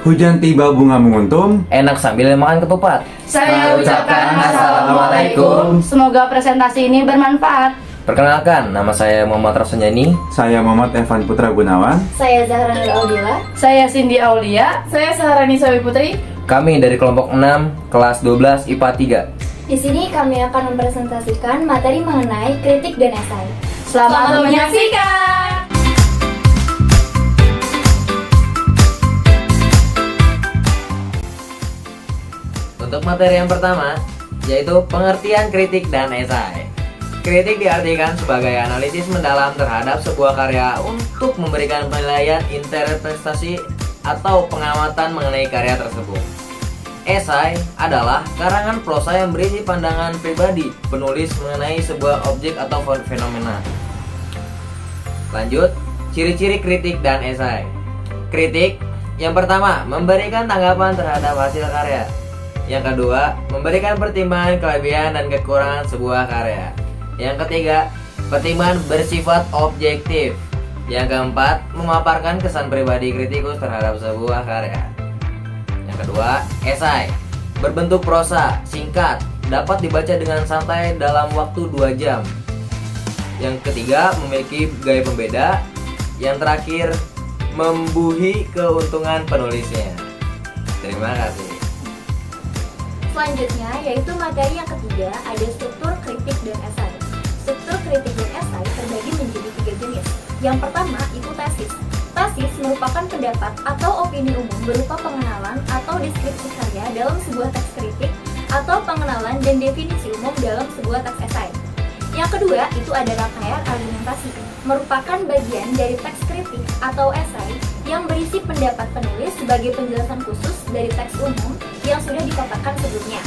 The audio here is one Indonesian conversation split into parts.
Hujan tiba bunga menguntum. Enak sambil makan ketupat. Saya ucapkan Assalamualaikum. Semoga presentasi ini bermanfaat. Perkenalkan, nama saya Muhammad Rasunjani. Saya Muhammad Evan Putra Gunawan. Saya Zahra Nur Audila. Saya Cindy Aulia. Saya Saharani Sawi Putri. Kami dari kelompok 6, kelas 12 IPA 3. Di sini kami akan mempresentasikan materi mengenai kritik dan esai. Selamat menyaksikan. Untuk materi yang pertama, yaitu pengertian kritik dan esai. Kritik diartikan sebagai analisis mendalam terhadap sebuah karya untuk memberikan penilaian, interpretasi, atau pengamatan mengenai karya tersebut. Esai adalah karangan prosa yang berisi pandangan pribadi penulis mengenai sebuah objek atau fenomena. Lanjut, ciri-ciri kritik dan esai. Kritik, yang pertama, memberikan tanggapan terhadap hasil karya. Yang kedua, memberikan pertimbangan kelebihan dan kekurangan sebuah karya. Yang ketiga, pertimbangan bersifat objektif. Yang keempat, memaparkan kesan pribadi kritikus terhadap sebuah karya. Yang kedua, esai. Berbentuk prosa, singkat, dapat dibaca dengan santai dalam waktu 2 jam. Yang ketiga, memiliki gaya pembeda. Yang terakhir, membuhi keuntungan penulisnya. Terima kasih. Selanjutnya yaitu materi yang ketiga, ada struktur kritik dan esai. Struktur kritik dan esai terbagi menjadi 3 jenis. Yang pertama itu tesis. Tesis merupakan pendapat atau opini umum berupa pengenalan atau deskripsi karya dalam sebuah teks kritik atau pengenalan dan definisi umum dalam sebuah teks esai. Yang kedua itu ada rangkaian argumentasi, merupakan bagian dari teks kritik atau esai yang berisi pendapat penulis sebagai penjelasan khusus dari teks umum yang sudah dikatakan sebelumnya.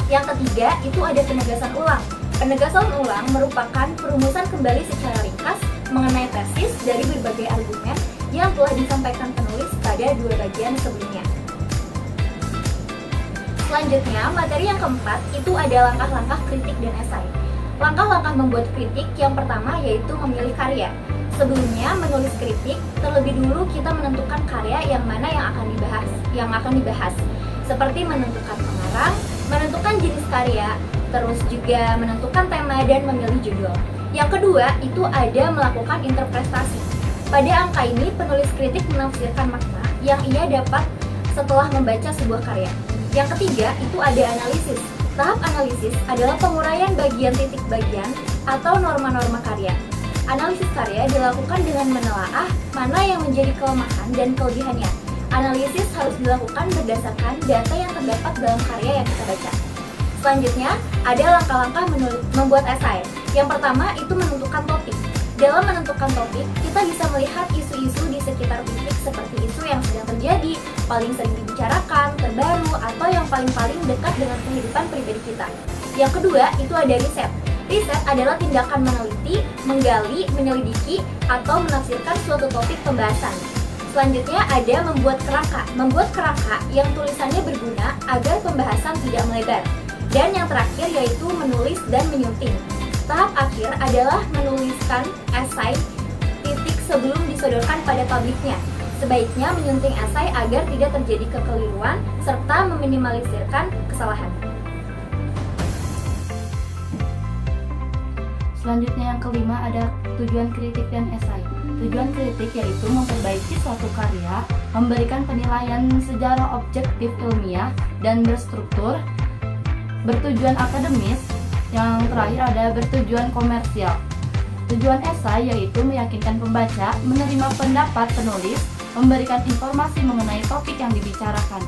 Yang ketiga itu ada penegasan ulang. Penegasan ulang merupakan perumusan kembali secara ringkas mengenai tesis dari berbagai argumen yang telah disampaikan penulis pada 2 bagian sebelumnya. Selanjutnya, materi yang keempat itu ada langkah-langkah kritik dan esai. Langkah-langkah membuat kritik yang pertama yaitu memilih karya. Sebelumnya menulis kritik, terlebih dulu kita menentukan karya yang mana yang akan dibahas. Seperti menentukan pengarang, menentukan jenis karya, terus juga menentukan tema dan memilih judul. Yang kedua, itu ada melakukan interpretasi. Pada angka ini, penulis kritik menafsirkan makna yang ia dapat setelah membaca sebuah karya. Yang ketiga, itu ada analisis. Tahap analisis adalah penguraian bagian titik bagian atau norma-norma karya. Analisis karya dilakukan dengan menelaah mana yang menjadi kelemahan dan kelebihannya. Analisis harus dilakukan berdasarkan data yang terdapat dalam karya yang kita baca. Selanjutnya, ada langkah-langkah membuat esai. Yang pertama, itu menentukan topik. Dalam menentukan topik, kita bisa melihat isu-isu di sekitar titik seperti isu yang sedang terjadi, paling sering dibicarakan, terbaru, atau yang paling-paling dekat dengan kehidupan pribadi kita. Yang kedua, itu ada riset. Riset adalah tindakan meneliti, menggali, menyelidiki, atau menafsirkan suatu topik pembahasan. Selanjutnya ada membuat kerangka. Membuat kerangka yang tulisannya berguna agar pembahasan tidak melebar. Dan yang terakhir yaitu menulis dan menyunting. Tahap akhir adalah menuliskan esai titik sebelum disodorkan pada publiknya. Sebaiknya menyunting esai agar tidak terjadi kekeliruan serta meminimalisirkan kesalahan. Selanjutnya yang kelima ada tujuan kritik dan esai. Tujuan kritik yaitu memperbaiki suatu karya, memberikan penilaian secara objektif ilmiah dan berstruktur, bertujuan akademis. Yang terakhir ada bertujuan komersial. Tujuan esai yaitu meyakinkan pembaca, menerima pendapat penulis, memberikan informasi mengenai topik yang dibicarakan.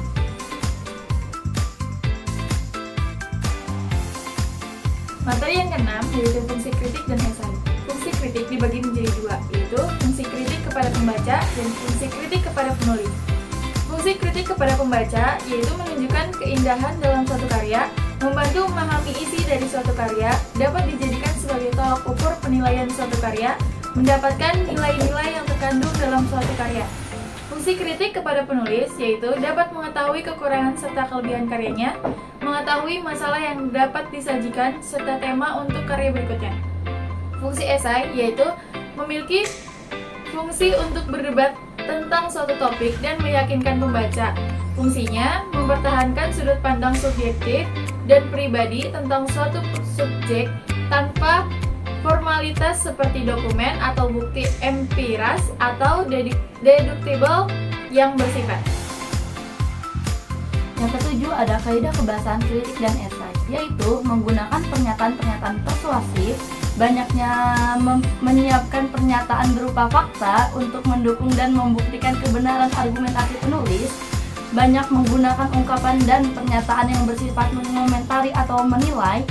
Materi yang keenam yaitu fungsi kritik dan esai. Fungsi kritik dibagi menjadi 2, yaitu fungsi kritik kepada pembaca dan fungsi kritik kepada penulis. Fungsi kritik kepada pembaca yaitu menunjukkan keindahan dalam suatu karya, membantu memahami isi dari suatu karya, dapat dijadikan sebagai tolak ukur penilaian suatu karya, mendapatkan nilai-nilai yang terkandung dalam suatu karya. Fungsi kritik kepada penulis yaitu dapat mengetahui kekurangan serta kelebihan karyanya, mengetahui masalah yang dapat disajikan, serta tema untuk karya berikutnya. Fungsi esai yaitu memiliki fungsi untuk berdebat tentang suatu topik dan meyakinkan pembaca. Fungsinya mempertahankan sudut pandang subjektif dan pribadi tentang suatu subjek tanpa formalitas seperti dokumen atau bukti empiras atau deductible yang bersifat. Yang ketujuh ada kaidah kebahasaan kritik dan esai, yaitu menggunakan pernyataan-pernyataan persuasif, banyaknya menyiapkan pernyataan berupa fakta untuk mendukung dan membuktikan kebenaran argumentasi penulis, banyak menggunakan ungkapan dan pernyataan yang bersifat mengomentari atau menilai,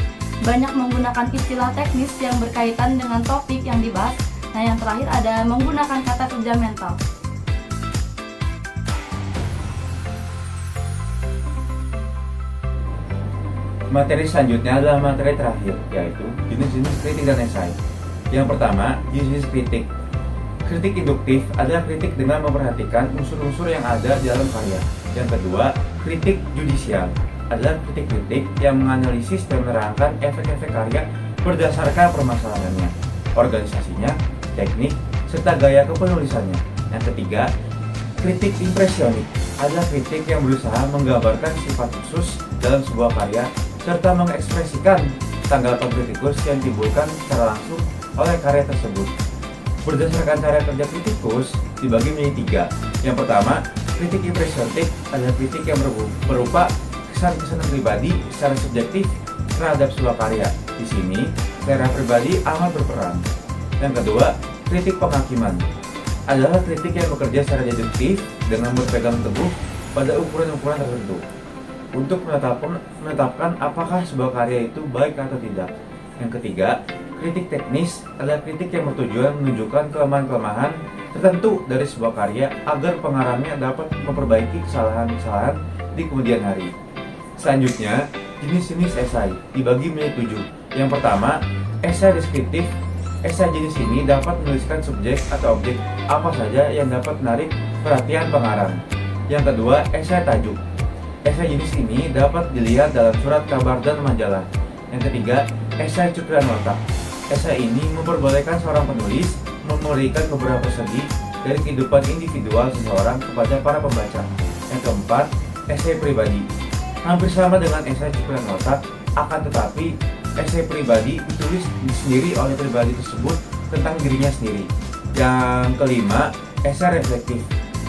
banyak menggunakan istilah teknis yang berkaitan dengan topik yang dibahas. Nah, yang terakhir ada menggunakan kata kerja mental. Materi selanjutnya adalah materi terakhir, yaitu jenis-jenis kritik dan esai. Yang pertama, jenis kritik. Kritik induktif adalah kritik dengan memperhatikan unsur-unsur yang ada di dalam karya. Yang kedua, kritik judisial adalah kritik-kritik yang menganalisis dan menerangkan efek-efek karya berdasarkan permasalahannya, organisasinya, teknik, serta gaya kepenulisannya. Yang ketiga, kritik impresionik adalah kritik yang berusaha menggambarkan sifat khusus dalam sebuah karya serta mengekspresikan tanggapan kritikus yang ditimbulkan secara langsung oleh karya tersebut. Berdasarkan cara kerja kritikus dibagi menjadi tiga. Yang pertama, kritik impresionik adalah kritik yang berupa kesan-kesan pribadi secara subjektif terhadap sebuah karya. Di sini, selera pribadi amat berperan. Yang kedua, kritik penghakiman adalah kritik yang bekerja secara deduktif dengan berpegang teguh pada ukuran-ukuran tertentu untuk menetapkan apakah sebuah karya itu baik atau tidak. Yang ketiga, kritik teknis adalah kritik yang bertujuan menunjukkan kelemahan-kelemahan tertentu dari sebuah karya agar pengarangnya dapat memperbaiki kesalahan-kesalahan di kemudian hari. Selanjutnya, jenis-jenis esai dibagi menjadi 7. Yang pertama, esai deskriptif. Esai jenis ini dapat menuliskan subjek atau objek apa saja yang dapat menarik perhatian pengarang. Yang kedua, esai tajuk. Esai jenis ini dapat dilihat dalam surat kabar dan majalah. Yang ketiga, esai cuplikan otak. Esai ini memperbolehkan seorang penulis memberikan beberapa segi dari kehidupan individual seseorang kepada para pembaca. Yang keempat, esai pribadi. Hampir sama dengan esai cuplikan otak, akan tetapi esai pribadi ditulis sendiri oleh pribadi tersebut tentang dirinya sendiri. Yang kelima, esai reflektif.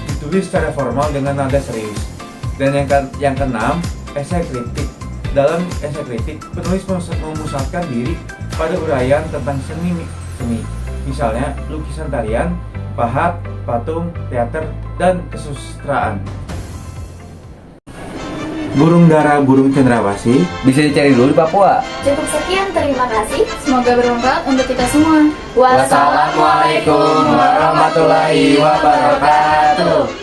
Ditulis secara formal dengan nada serius. Dan yang keenam, esai kritik. Dalam esai kritik, penulis memusatkan diri pada uraian tentang seni, misalnya lukisan tarian, pahat, patung, teater, dan kesusastraan. Burung dara burung cendrawasih Bisa dicari dulu di Papua. Cukup sekian, terima kasih. Semoga bermanfaat untuk kita semua. Wassalamualaikum warahmatullahi wabarakatuh.